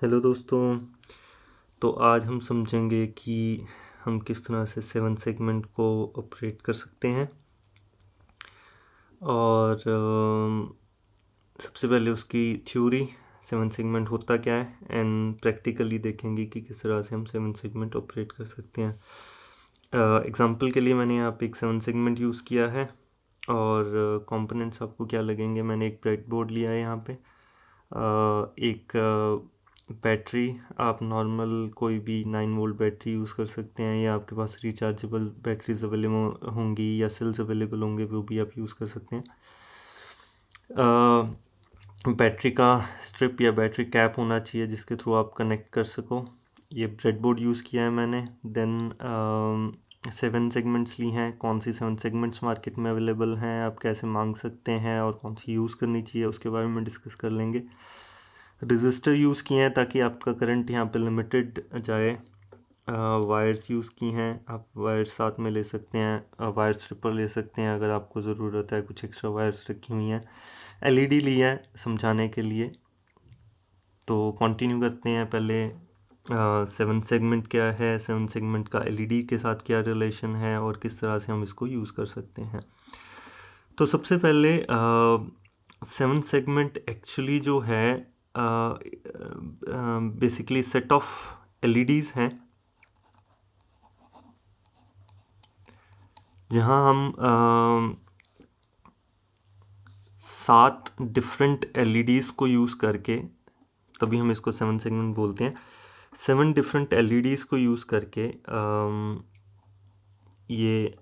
Hello दोस्तों। तो आज हम समझेंगे कि हम किस तरह से 7 सेगमेंट को ऑपरेट कर सकते हैं और सबसे पहले उसकी थ्योरी 7 सेगमेंट होता क्या है एंड प्रैक्टिकली देखेंगे कि किस तरह से हम 7 सेगमेंट ऑपरेट कर सकते हैं। एग्जांपल के लिए मैंने यहाँ पे एक 7 सेगमेंट यूज़ किया है और कंपोनेंट्स आपको क्या लगेंगे। मैंने एक ब्रेडबोर्ड लिया है यहाँ पे, एक बैटरी, आप नॉर्मल कोई भी 9 वोल्ट बैटरी यूज़ कर सकते हैं या आपके पास रिचार्जेबल बैटरीज अवेलेबल होंगी या सेल्स अवेलेबल होंगे, वो भी आप यूज़ कर सकते हैं। बैटरी का स्ट्रिप या बैटरी कैप होना चाहिए जिसके थ्रू आप कनेक्ट कर सको। ये ब्रेडबोर्ड यूज़ किया है मैंने। देन 7 सेगमेंट्स ली हैं। कौन सी 7 सेगमेंट्स मार्केट में अवेलेबल हैं, आप कैसे मांग सकते हैं और कौन सी यूज़ करनी चाहिए, उसके बारे में डिस्कस कर लेंगे। रजिस्टर यूज़ किए हैं ताकि आपका करंट यहाँ पे लिमिटेड जाए। वायर्स यूज़ की हैं, आप वायर्स साथ में ले सकते हैं, वायर स्ट्रिपर ले सकते हैं अगर आपको ज़रूरत है, कुछ एक्स्ट्रा वायर्स रखी हुई हैं। एलईडी ली है समझाने के लिए। तो कंटिन्यू करते हैं। पहले 7 सेगमेंट क्या है, 7 सेगमेंट का एलईडी के साथ क्या रिलेशन है और किस तरह से हम इसको यूज़ कर सकते हैं। तो सबसे पहले 7 सेगमेंट एक्चुअली जो है बेसिकली सेट ऑफ एलईडीज़ हैं जहां हम 7 डिफरेंट एलईडीज़ को यूज़ करके, तभी हम इसको 7 सेगमेंट बोलते हैं। 7 डिफरेंट एलईडीज़ को यूज़ करके ये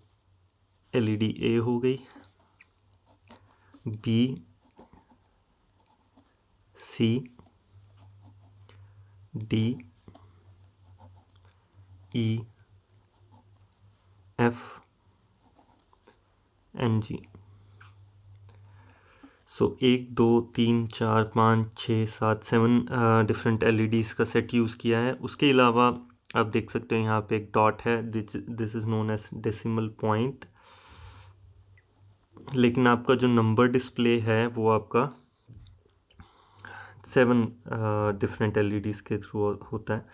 एलईडी ए हो गई, B, C, D, E, F and G. So 1 2 3 4 5 6 7 different LEDs का सेट यूज़ किया है। उसके अलावा आप देख सकते हो यहाँ पे एक डॉट है, this is known as decimal point. लेकिन आपका जो नंबर डिस्प्ले है वो आपका 7 डिफरेंट एलईडीज़ के थ्रू होता है।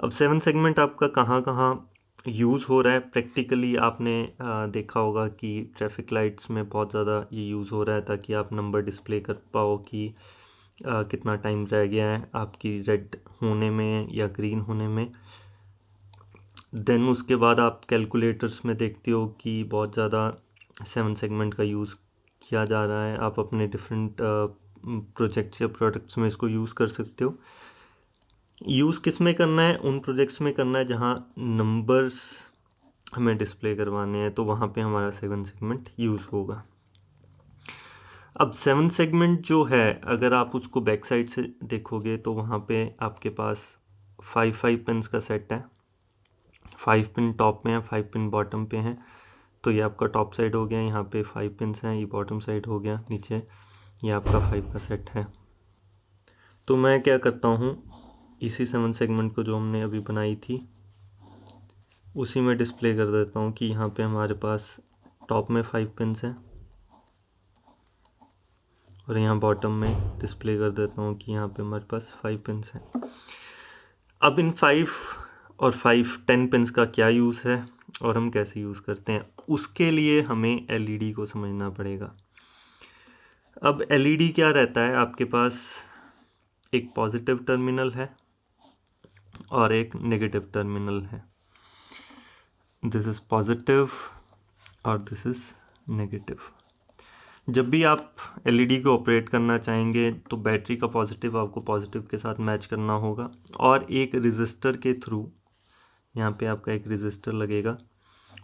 अब 7 सेगमेंट आपका कहाँ कहाँ यूज़ हो रहा है प्रैक्टिकली, आपने देखा होगा कि ट्रैफिक लाइट्स में बहुत ज़्यादा ये यूज़ हो रहा है ताकि आप नंबर डिस्प्ले कर पाओ कि कितना टाइम रह गया है आपकी रेड होने में या ग्रीन होने में। देन उसके बाद आप कैलकुलेटर्स में देखते हो कि बहुत ज़्यादा 7 सेगमेंट का यूज़ किया जा रहा है। आप अपने डिफरेंट प्रोजेक्ट्स या प्रोडक्ट्स में इसको यूज़ कर सकते हो। यूज़ किस में करना है, उन प्रोजेक्ट्स में करना है जहाँ नंबर्स हमें डिस्प्ले करवाने हैं, तो वहाँ पे हमारा 7 सेगमेंट यूज़ होगा। अब 7 सेगमेंट जो है, अगर आप उसको बैक साइड से देखोगे तो वहाँ पे आपके पास 5 पिन्स का सेट है। 5 पिन टॉप में है, 5 पिन बॉटम पे हैं। तो ये आपका टॉप साइड हो गया, यहाँ पे 5 पिन्स हैं, ये बॉटम साइड हो गया नीचे, ये आपका 5 का सेट है। तो मैं क्या करता हूँ, इसी 7 सेगमेंट को जो हमने अभी बनाई थी उसी में डिस्प्ले कर देता हूँ कि यहाँ पे हमारे पास टॉप में 5 पिन्स हैं और यहाँ बॉटम में डिस्प्ले कर देता हूँ कि यहाँ पे हमारे पास 5 पिन्स हैं। अब इन 5 और 5 10 पिन्स का क्या यूज़ है और हम कैसे यूज़ करते हैं, उसके लिए हमें एलईडी को समझना पड़ेगा। अब एलईडी क्या रहता है, आपके पास एक पॉजिटिव टर्मिनल है और एक नेगेटिव टर्मिनल है। दिस इज़ पॉजिटिव और दिस इज़ नेगेटिव। जब भी आप एलईडी को ऑपरेट करना चाहेंगे तो बैटरी का पॉजिटिव आपको पॉजिटिव के साथ मैच करना होगा और एक रेजिस्टर के थ्रू, यहाँ पे आपका एक रेजिस्टर लगेगा,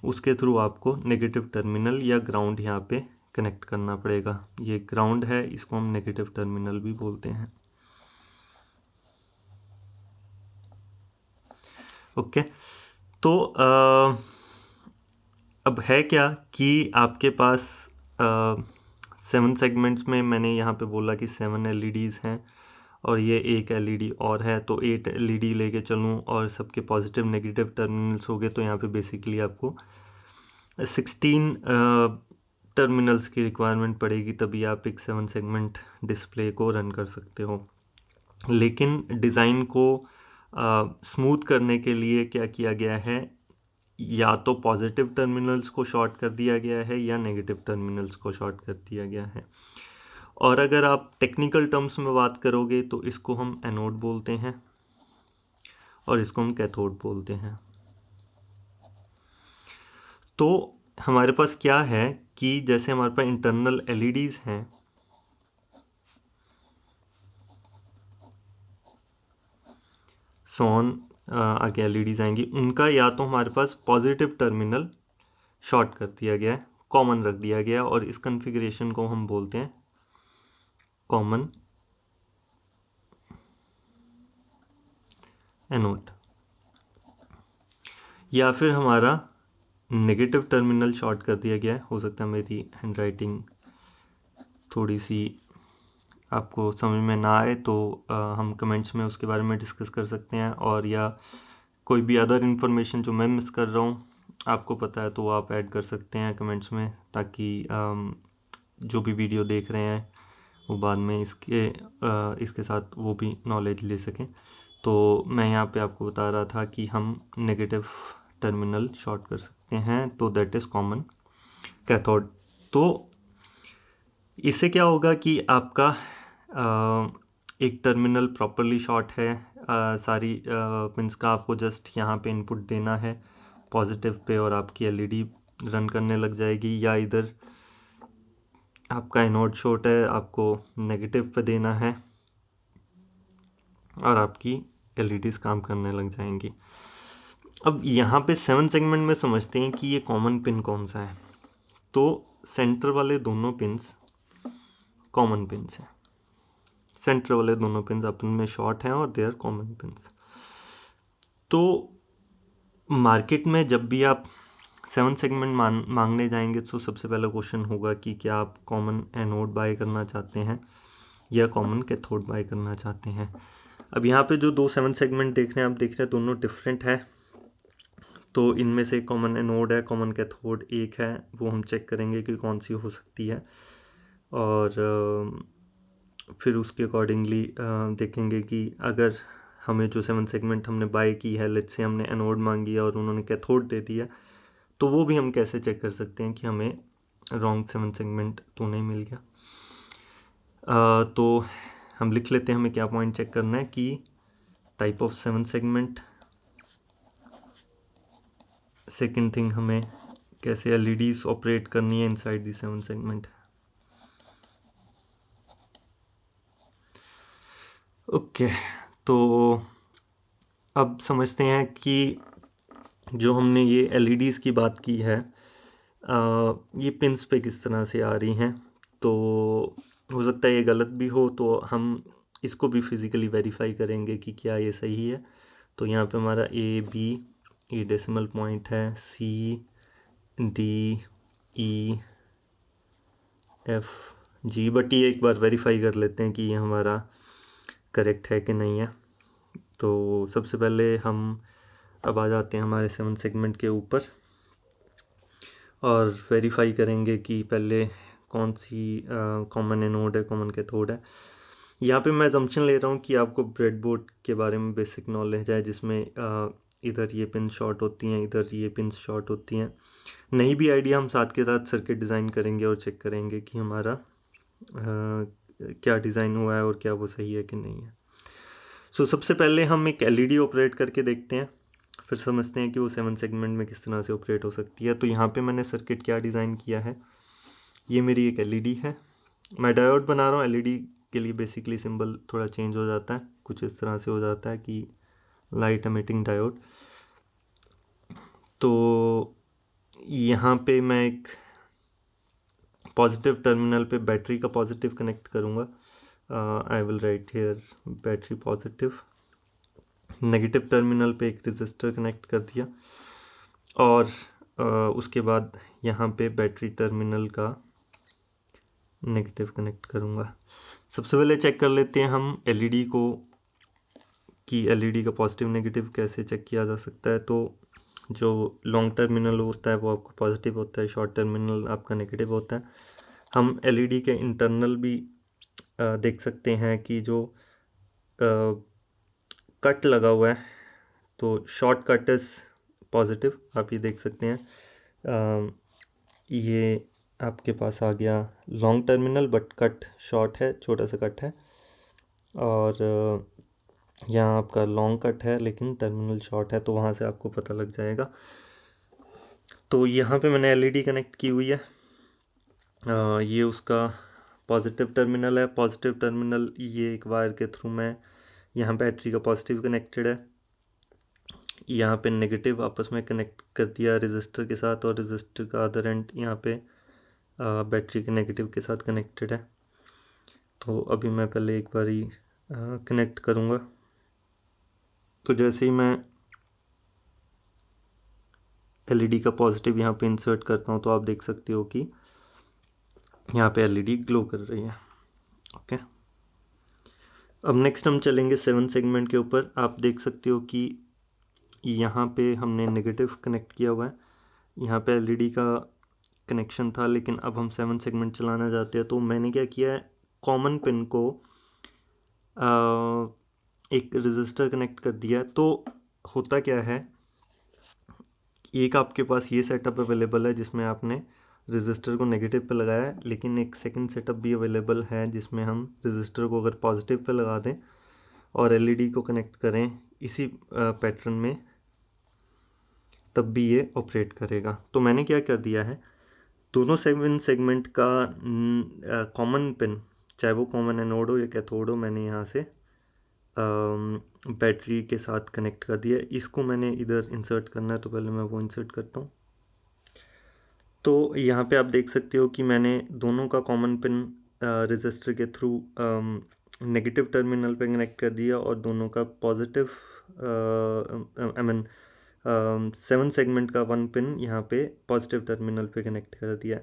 उसके थ्रू आपको नेगेटिव टर्मिनल या ग्राउंड यहाँ पे कनेक्ट करना पड़ेगा। ये ग्राउंड है, इसको हम नेगेटिव टर्मिनल भी बोलते हैं। ओके, तो अब है क्या कि आपके पास 7 सेगमेंट्स में मैंने यहाँ पे बोला कि 7 एलईडीज़ हैं और ये एक एलईडी और है, तो 8 एलईडी लेके चलूँ और सबके पॉजिटिव नेगेटिव टर्मिनल्स हो गए, तो यहाँ पे बेसिकली आपको 16 टर्मिनल्स की रिक्वायरमेंट पड़ेगी, तभी आप एक 7 सेगमेंट डिस्प्ले को रन कर सकते हो। लेकिन डिज़ाइन को स्मूथ करने के लिए क्या किया गया है, या तो पॉजिटिव टर्मिनल्स को शॉर्ट कर दिया गया है या नेगेटिव टर्मिनल्स को शॉर्ट कर दिया गया है। और अगर आप टेक्निकल टर्म्स में बात करोगे तो इसको हम एनोड बोलते हैं और इसको हम कैथोड बोलते हैं। तो हमारे पास क्या है कि जैसे हमारे पास इंटरनल एलईडीज़ हैं, सोन आगे एलईडीज़ आएंगी, उनका या तो हमारे पास पॉजिटिव टर्मिनल शॉर्ट कर दिया गया है, कॉमन रख दिया गया, और इस कॉन्फ़िगरेशन को हम बोलते हैं कॉमन एनोड। या फिर हमारा नेगेटिव टर्मिनल शॉर्ट कर दिया गया है। हो सकता है मेरी हैंडराइटिंग थोड़ी सी आपको समझ में ना आए तो हम कमेंट्स में उसके बारे में डिस्कस कर सकते हैं, और या कोई भी अदर इन्फॉर्मेशन जो मैं मिस कर रहा हूँ आपको पता है तो वो आप ऐड कर सकते हैं कमेंट्स में, ताकि जो भी वीडियो देख रहे हैं वो बाद में इसके साथ वो भी नॉलेज ले सकें। तो मैं यहाँ पे आपको बता रहा था कि हम नेगेटिव टर्मिनल शॉर्ट कर सकते हैं, तो दैट इज़ कॉमन कैथोड। तो इससे क्या होगा कि आपका एक टर्मिनल प्रॉपरली शॉर्ट है, सारी पिंस का आपको जस्ट यहाँ पे इनपुट देना है पॉजिटिव पे और आपकी एलईडी रन करने लग जाएगी, या इधर आपका एनोड शॉर्ट है, आपको नेगेटिव पे देना है और आपकी एलईडीज़ काम करने लग जाएंगी। अब यहाँ पे 7 सेगमेंट में समझते हैं कि ये कॉमन पिन कौन सा है। तो सेंटर वाले दोनों पिन्स कॉमन पिन्स हैं, सेंटर वाले दोनों पिन्स अपन में शॉर्ट हैं और दे आर कॉमन पिन्स। तो मार्केट में जब भी आप 7 सेगमेंट मांगने जाएंगे तो सबसे पहला क्वेश्चन होगा कि क्या आप कॉमन एनोड बाय करना चाहते हैं या कॉमन कैथोड बाय करना चाहते हैं। अब यहाँ पे जो 2 7 सेगमेंट देख रहे हैं, आप देख रहे हैं दोनों डिफरेंट है। तो इनमें से कॉमन एनोड है, कॉमन कैथोड एक है, वो हम चेक करेंगे कि कौन सी हो सकती है, और फिर उसके अकॉर्डिंगली देखेंगे कि अगर हमें जो 7 सेगमेंट हमने बाय की है, लेट्स से हमने एनोड मांगी है और उन्होंने कैथोड दे दिया, तो वो भी हम कैसे चेक कर सकते हैं कि हमें रॉन्ग 7 सेगमेंट तो नहीं मिल गया। तो हम लिख लेते हैं हमें क्या पॉइंट चेक करना है कि type of 7 segment, second thing हमें कैसे एलईडीज ऑपरेट करनी है इनसाइड दी 7 सेगमेंट। ओके, तो अब समझते हैं कि जो हमने ये एलईडीज़ की बात की है, ये पिंस पे किस तरह से आ रही हैं। तो हो सकता है ये गलत भी हो, तो हम इसको भी फिज़िकली वेरीफाई करेंगे कि क्या ये सही है। तो यहाँ पे हमारा ए बी, ये डेसिमल पॉइंट है, C D E F G, but ये एक बार वेरीफाई कर लेते हैं कि ये हमारा करेक्ट है कि नहीं है। तो सबसे पहले हम अब आ जाते हैं हमारे 7 सेगमेंट के ऊपर और वेरीफाई करेंगे कि पहले कौन सी कॉमन एनोड है, कॉमन कैथोड है। यहाँ पे मैं अजम्पशन ले रहा हूँ कि आपको ब्रेडबोर्ड के बारे में बेसिक नॉलेज है, जिसमें इधर ये पिन शॉर्ट होती हैं, इधर ये पिन शॉर्ट होती हैं। नहीं भी आइडिया, हम साथ के साथ सर्किट डिज़ाइन करेंगे और चेक करेंगे कि हमारा क्या डिज़ाइन हुआ है और क्या वो सही है कि नहीं है। सो सबसे पहले हम एक एलईडी ऑपरेट करके देखते हैं, फिर समझते हैं कि वो 7 सेगमेंट में किस तरह से ऑपरेट हो सकती है। तो यहाँ पे मैंने सर्किट क्या डिज़ाइन किया है, ये मेरी एक एलईडी है, मैं डायोड बना रहा हूँ। एलईडी के लिए बेसिकली सिंबल थोड़ा चेंज हो जाता है, कुछ इस तरह से हो जाता है कि लाइट एमिटिंग डायोड। तो यहाँ पे मैं एक पॉजिटिव टर्मिनल पे बैटरी का पॉजिटिव कनेक्ट करूँगा। I will write here battery positive. Negative terminal पे एक रेजिस्टर कनेक्ट कर दिया, और उसके बाद यहाँ पे बैटरी टर्मिनल का नेगेटिव कनेक्ट करूँगा। सबसे पहले चेक कर लेते हैं हम एलईडी को कि एलईडी का पॉजिटिव नेगेटिव कैसे चेक किया जा सकता है। तो जो लॉन्ग टर्मिनल होता है वो आपका पॉजिटिव होता है, शॉर्ट टर्मिनल आपका नेगेटिव होता है। हम एलईडी के इंटरनल भी देख सकते हैं कि जो कट लगा हुआ है, तो शॉर्ट कट इज़ पॉजिटिव, आप ये देख सकते हैं। ये आपके पास आ गया long terminal, but cut short है, छोटा सा कट है। और यहाँ आपका लॉन्ग कट है लेकिन टर्मिनल शॉर्ट है, तो वहाँ से आपको पता लग जाएगा। तो यहाँ पे मैंने एलईडी कनेक्ट की हुई है। ये उसका पॉजिटिव टर्मिनल है। पॉजिटिव टर्मिनल ये एक वायर के थ्रू मैं, यहाँ बैटरी का पॉजिटिव कनेक्टेड है, यहाँ पे नेगेटिव आपस में कनेक्ट कर दिया रेजिस्टर के साथ, और रेजिस्टर का अदर एंड यहाँ पे बैटरी के नेगेटिव के साथ कनेक्टेड है। तो अभी मैं पहले एक बारी कनेक्ट करूँगा। तो जैसे ही मैं एलईडी का पॉजिटिव यहाँ पे इंसर्ट करता हूँ, तो आप देख सकते हो कि यहाँ पे एलईडी ग्लो कर रही है। ओके, अब नेक्स्ट हम चलेंगे 7 सेगमेंट के ऊपर। आप देख सकते हो कि यहाँ पे हमने नेगेटिव कनेक्ट किया हुआ है, यहाँ पे एलईडी का कनेक्शन था, लेकिन अब हम 7 सेगमेंट चलाना चाहते हैं। तो मैंने क्या किया है, कॉमन पिन को एक रजिस्टर कनेक्ट कर दिया। तो होता क्या है, एक आपके पास ये सेटअप अवेलेबल है जिसमें आपने रजिस्टर को नेगेटिव पे लगाया है, लेकिन एक सेकंड सेटअप भी अवेलेबल है जिसमें हम रजिस्टर को अगर पॉजिटिव पे लगा दें और एलईडी को कनेक्ट करें इसी पैटर्न में, तब भी ये ऑपरेट करेगा। तो मैंने क्या कर दिया है, दोनों 7 सेगमेंट का कॉमन पिन, चाहे वो कॉमन एनोड हो या कैथोड हो, मैंने यहाँ से बैटरी के साथ कनेक्ट कर दिया। इसको मैंने इधर इंसर्ट करना है, तो पहले मैं वो इंसर्ट करता हूँ। तो यहाँ पे आप देख सकते हो कि मैंने दोनों का कॉमन पिन रजिस्टर के थ्रू नेगेटिव टर्मिनल पे कनेक्ट कर दिया, और दोनों का पॉजिटिव आई मीन 7 सेगमेंट का 1 पिन यहाँ पे पॉजिटिव टर्मिनल पे कनेक्ट कर दिया।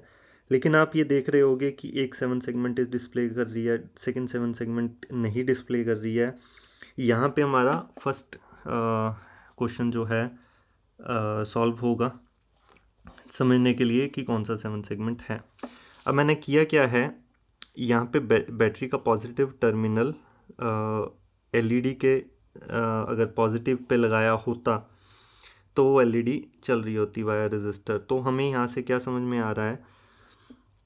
लेकिन आप ये देख रहे होगे कि एक 7 सेगमेंट इस डिस्प्ले कर रही है, सेकंड 7 सेगमेंट नहीं डिस्प्ले कर रही है। यहाँ पे हमारा फर्स्ट क्वेश्चन जो है सॉल्व होगा समझने के लिए कि कौन सा 7 सेगमेंट है। अब मैंने किया क्या है, यहाँ पे बैटरी का पॉजिटिव टर्मिनल एलईडी के अगर पॉजिटिव पे लगाया होता तो वो एलईडी चल रही होती वाया रजिस्टर। तो हमें यहाँ से क्या समझ में आ रहा है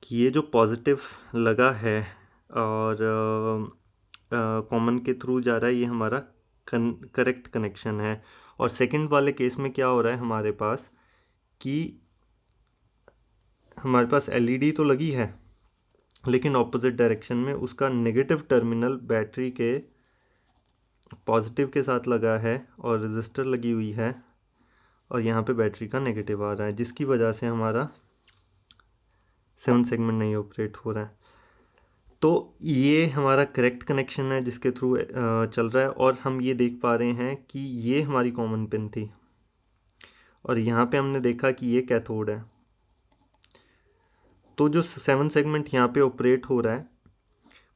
कि ये जो पॉजिटिव लगा है और कॉमन के थ्रू जा रहा है, ये हमारा करेक्ट कनेक्शन है। और सेकंड वाले केस में क्या हो रहा है हमारे पास, कि हमारे पास एलईडी तो लगी है लेकिन ऑपोजिट डायरेक्शन में, उसका नेगेटिव टर्मिनल बैटरी के पॉजिटिव के साथ लगा है और रजिस्टर लगी हुई है, और यहाँ पे बैटरी का नेगेटिव आ रहा है, जिसकी वजह से हमारा 7 सेगमेंट नहीं ऑपरेट हो रहा है। तो ये हमारा करेक्ट कनेक्शन है जिसके थ्रू चल रहा है। और हम ये देख पा रहे हैं कि ये हमारी कॉमन पिन थी, और यहाँ पे हमने देखा कि ये कैथोड है। तो जो 7 सेगमेंट यहाँ पे ऑपरेट हो रहा है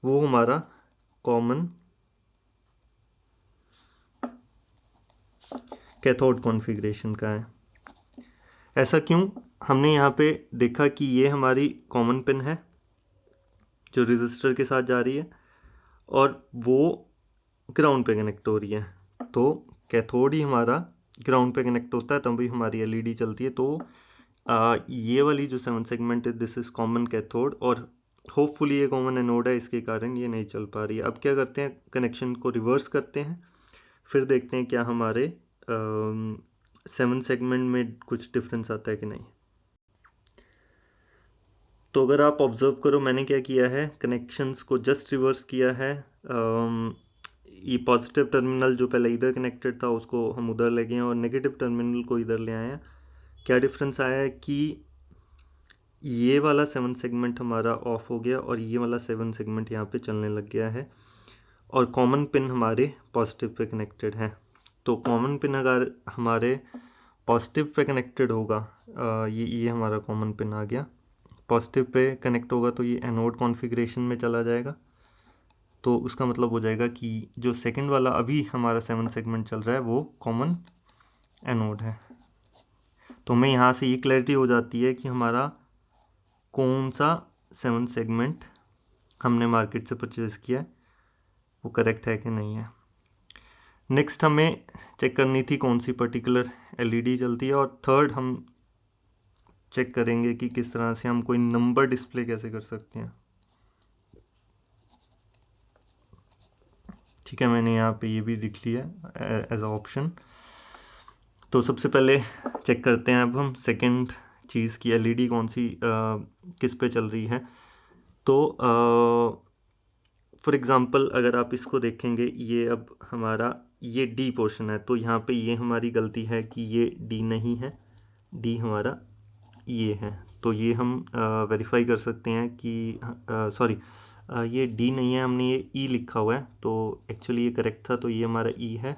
वो हमारा कॉमन कैथोड कॉन्फ़िगरेशन का है। ऐसा क्यों, हमने यहाँ पे देखा कि ये हमारी कॉमन पिन है जो रजिस्टर के साथ जा रही है, और वो ग्राउंड पे कनेक्ट हो रही है। तो कैथोड ही हमारा ग्राउंड पे कनेक्ट होता है, तभी हमारी एलईडी चलती है। तो ये वाली जो 7 सेगमेंट है, दिस इज़ कॉमन कैथोड, और होपफुली ये कॉमन एनोड है, इसके कारण ये नहीं चल पा रही है। अब क्या करते हैं, कनेक्शन को रिवर्स करते हैं, फिर देखते हैं क्या हमारे 7 सेगमेंट में कुछ डिफरेंस आता है कि नहीं। तो अगर आप ऑब्ज़र्व करो, मैंने क्या किया है, कनेक्शंस को जस्ट रिवर्स किया है। ये पॉजिटिव टर्मिनल जो पहले इधर कनेक्टेड था उसको हम उधर ले गए हैं, और नेगेटिव टर्मिनल को इधर ले आए हैं। क्या डिफरेंस आया है कि ये वाला 7 सेगमेंट हमारा ऑफ हो गया और ये वाला 7 सेगमेंट यहाँ पे चलने लग गया है, और कॉमन पिन हमारे पॉजिटिव पे कनेक्टेड है। तो कॉमन पिन अगर हमारे पॉजिटिव पे कनेक्टेड होगा, ये हमारा कॉमन पिन आ गया, पॉजिटिव पे कनेक्ट होगा तो ये एनोड कॉन्फ़िगरेशन में चला जाएगा। तो उसका मतलब हो जाएगा कि जो सेकंड वाला अभी हमारा 7 सेगमेंट चल रहा है वो कॉमन एनोड है। तो हमें यहाँ से ये क्लैरिटी हो जाती है कि हमारा कौन सा 7 सेगमेंट हमने मार्केट से परचेज़ किया है वो करेक्ट है कि नहीं है। नेक्स्ट हमें चेक करनी थी कौन सी पर्टिकुलर एलईडी जलती है, और थर्ड हम चेक करेंगे कि किस तरह से हम कोई नंबर डिस्प्ले कैसे कर सकते हैं। ठीक है, मैंने यहाँ पे ये भी लिख लिया एज अ ऑप्शन। तो सबसे पहले चेक करते हैं अब हम सेकंड चीज़ की एलईडी कौन सी किस पे चल रही है। तो फॉर एग्ज़ाम्पल अगर आप इसको देखेंगे, ये अब हमारा ये डी पोर्शन है, तो यहाँ पे ये हमारी गलती है कि ये डी नहीं है, डी हमारा ये है। तो ये हम वेरीफाई कर सकते हैं कि सॉरी ये डी नहीं है, हमने ये ई लिखा हुआ है, तो एक्चुअली ये करेक्ट था, तो ये हमारा ई है।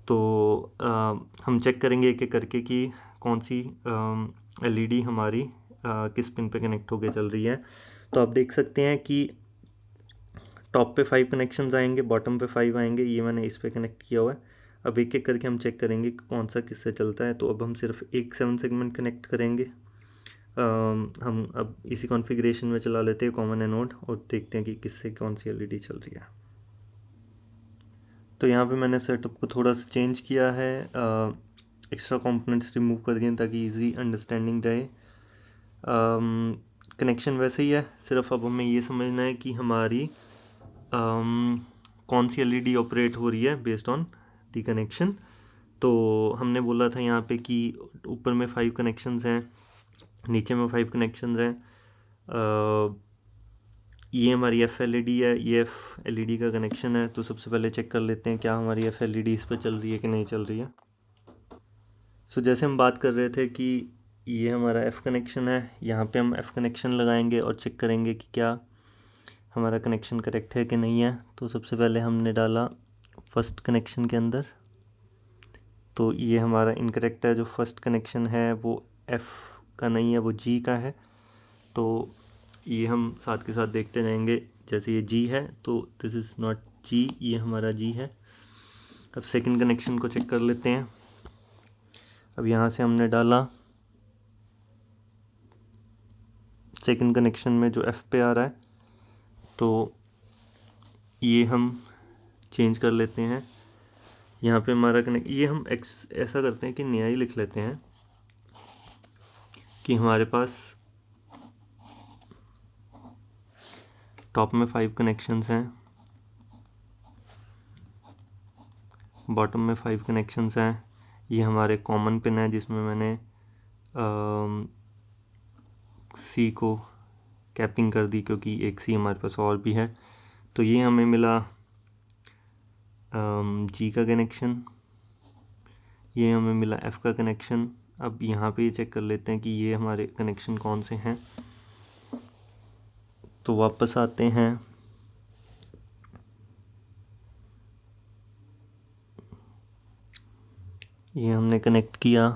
तो हम चेक करेंगे एक एक करके कि कौन सी एलईडी हमारी किस पिन पे कनेक्ट होके चल रही है। तो आप देख सकते हैं कि टॉप पे 5 कनेक्शंस आएंगे, बॉटम पे 5 आएंगे, ये मैंने इस पे कनेक्ट किया हुआ है। अब एक एक करके हम चेक करेंगे कि कौन सा किससे चलता है। तो अब हम सिर्फ एक 7 सेगमेंट कनेक्ट करेंगे। हम अब इसी कॉन्फ़िगरेशन में चला लेते हैं कॉमन एनोड और देखते हैं कि किससे कौन सी एलईडी चल रही है। तो यहाँ पे मैंने सेटअप को थोड़ा सा चेंज किया है, एक्स्ट्रा कंपोनेंट्स रिमूव कर दिए ताकि इजी अंडरस्टैंडिंग रहे। कनेक्शन वैसे ही है, सिर्फ अब हमें ये समझना है कि हमारी कौन सी एलईडी ऑपरेट हो रही है बेस्ड ऑन दी कनेक्शन। तो हमने बोला था यहाँ पे कि ऊपर में 5 कनेक्शंस हैं, नीचे में 5 कनेक्शंस हैं। ये हमारी एफ एलईडी है, ये एफ एलईडी का कनेक्शन है। तो सबसे पहले चेक कर लेते हैं क्या हमारी एफ एलईडी इस पर चल रही है कि नहीं चल रही है। सो जैसे हम बात कर रहे थे कि ये हमारा एफ़ कनेक्शन है, यहाँ पे हम एफ़ कनेक्शन लगाएंगे और चेक करेंगे कि क्या हमारा कनेक्शन करेक्ट है कि नहीं है। तो सबसे पहले हमने डाला फर्स्ट कनेक्शन के अंदर, तो ये हमारा इनकरेक्ट है। जो फर्स्ट कनेक्शन है वो एफ़ का नहीं है, वो जी का है। तो ये हम साथ के साथ देखते जाएंगे, जैसे ये जी है तो दिस इज़ नॉट जी, ये हमारा जी है। अब सेकंड कनेक्शन को चेक कर लेते हैं। अब यहाँ से हमने डाला सेकंड कनेक्शन में जो एफ़ पे आ रहा है, तो ये हम चेंज कर लेते हैं। यहाँ पे हमारा कनेक्ट, ये हम ऐसा करते हैं कि नया ही लिख लेते हैं कि हमारे पास टॉप में 5 कनेक्शंस हैं, बॉटम में 5 कनेक्शंस हैं। ये हमारे कॉमन पिन है जिसमें मैंने सी को कैपिंग कर दी क्योंकि एक सी हमारे पास और भी है। तो ये हमें मिला जी का कनेक्शन, ये हमें मिला एफ़ का कनेक्शन। अब यहाँ पे ये चेक कर लेते हैं कि ये हमारे कनेक्शन कौन से हैं। तो वापस आते हैं, ये हमने कनेक्ट किया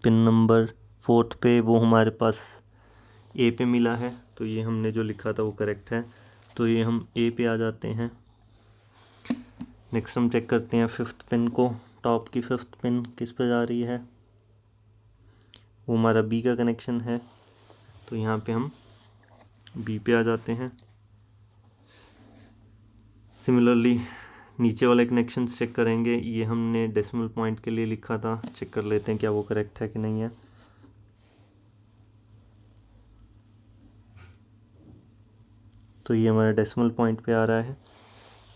पिन नंबर 4 पे, वो हमारे पास ए पे मिला है। तो ये हमने जो लिखा था वो करेक्ट है, तो ये हम ए पे आ जाते हैं। नेक्स्ट हम चेक करते हैं 5th पिन को, टॉप की 5th पिन किस पे जा रही है, वो हमारा बी का कनेक्शन है। तो यहाँ पे हम बी पे आ जाते हैं। सिमिलरली नीचे वाले कनेक्शन चेक करेंगे, ये हमने डेसिमल पॉइंट के लिए लिखा था, चेक कर लेते हैं क्या वो करेक्ट है कि नहीं है। तो ये हमारा डेसिमल पॉइंट पे आ रहा है,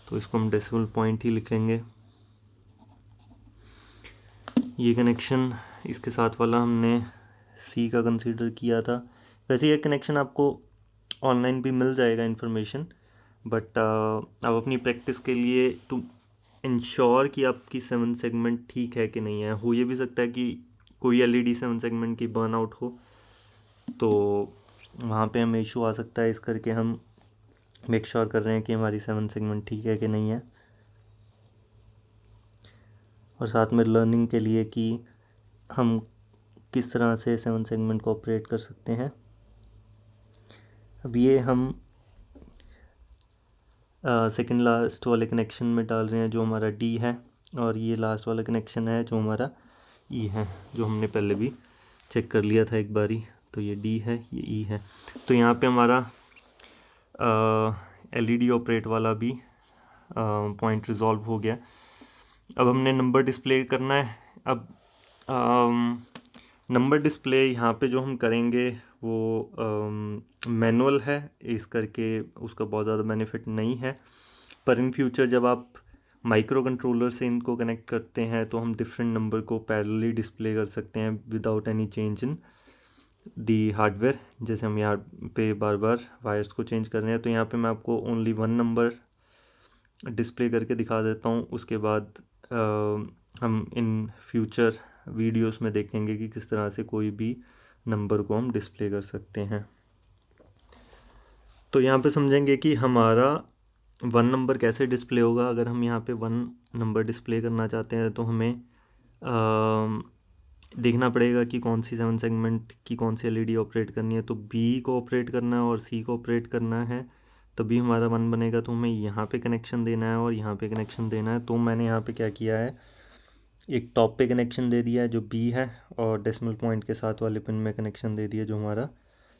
तो इसको हम डेसिमल पॉइंट ही लिखेंगे। ये कनेक्शन इसके साथ वाला हमने सी का कंसीडर किया था। वैसे ये कनेक्शन आपको ऑनलाइन भी मिल जाएगा इन्फॉर्मेशन, बट आप अपनी प्रैक्टिस के लिए टू इंश्योर कि आपकी 7 सेगमेंट ठीक है कि नहीं है, हो ये भी सकता है कि कोई एलईडी 7 सेगमेंट की बर्न आउट हो, तो वहाँ पे हमें इशू आ सकता है। इस करके हम मेक श्योर कर रहे हैं कि हमारी 7 सेगमेंट ठीक है कि नहीं है, और साथ में लर्निंग के लिए कि हम किस तरह से 7 सेगमेंट को ऑपरेट कर सकते हैं। अब ये हम सेकंड लास्ट वाले कनेक्शन में डाल रहे हैं जो हमारा डी है, और ये लास्ट वाला कनेक्शन है जो हमारा ई है, जो हमने पहले भी चेक कर लिया था एक बारी। तो ये डी है, ये ई है। तो यहाँ पे हमारा एलईडी ऑपरेट वाला भी पॉइंट रिजॉल्व हो गया। अब हमने नंबर डिस्प्ले करना है। अब नंबर डिस्प्ले यहाँ पे जो हम करेंगे वो मैनुअल है, इस करके उसका बहुत ज़्यादा बेनिफिट नहीं है। पर इन फ्यूचर जब आप माइक्रो कंट्रोलर से इनको कनेक्ट करते हैं तो हम डिफरेंट नंबर को पैरेलली डिस्प्ले कर सकते हैं without any change in the hardware. जैसे हम यहाँ पे बार बार वायर्स को चेंज कर रहे हैं, तो यहाँ पे मैं आपको ओनली वन नंबर डिस्प्ले करके दिखा देता हूँ। उसके बाद हम इन फ्यूचर वीडियोस में देखेंगे कि किस तरह से कोई भी नंबर को हम डिस्प्ले कर सकते हैं। तो यहाँ पे समझेंगे कि हमारा वन नंबर कैसे डिस्प्ले होगा। अगर हम यहाँ पे वन नंबर डिस्प्ले करना चाहते हैं तो हमें देखना पड़ेगा कि कौन सी 7 सेगमेंट की कौन सी एलईडी ऑपरेट करनी है। तो बी को ऑपरेट करना है और सी को ऑपरेट करना है, तभी हमारा वन बनेगा। तो हमें यहाँ पे कनेक्शन देना है और यहाँ पे कनेक्शन देना है। तो मैंने यहाँ पे क्या किया है, एक टॉप पे कनेक्शन दे दिया है जो बी है, और डेसिमल पॉइंट के साथ वाले पिन में कनेक्शन दे दिया जो हमारा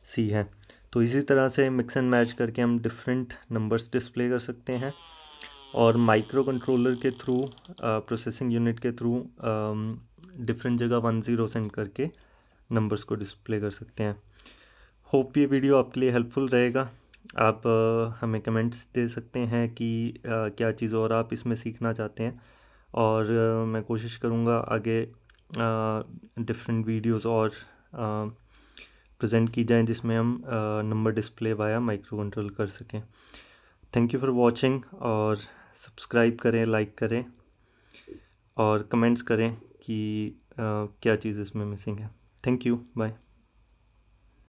सी है। तो इसी तरह से मिक्स एंड मैच करके हम डिफरेंट नंबर्स डिस्प्ले कर सकते हैं, और माइक्रो कंट्रोलर के थ्रू, प्रोसेसिंग यूनिट के थ्रू डिफरेंट जगह 10 सेंड करके नंबर्स को डिस्प्ले कर सकते हैं। होप ये वीडियो आपके लिए हेल्पफुल रहेगा। आप हमें कमेंट्स दे सकते हैं कि क्या चीज़ और आप इसमें सीखना चाहते हैं, और मैं कोशिश करूँगा आगे डिफरेंट वीडियोस और प्रेजेंट की जाएं जिसमें हम number display via micro control कर सकें। थैंक यू फॉर वॉचिंग, और सब्सक्राइब करें, लाइक करें और कमेंट्स करें कि क्या चीज़ इसमें मिसिंग है। Thank you, bye.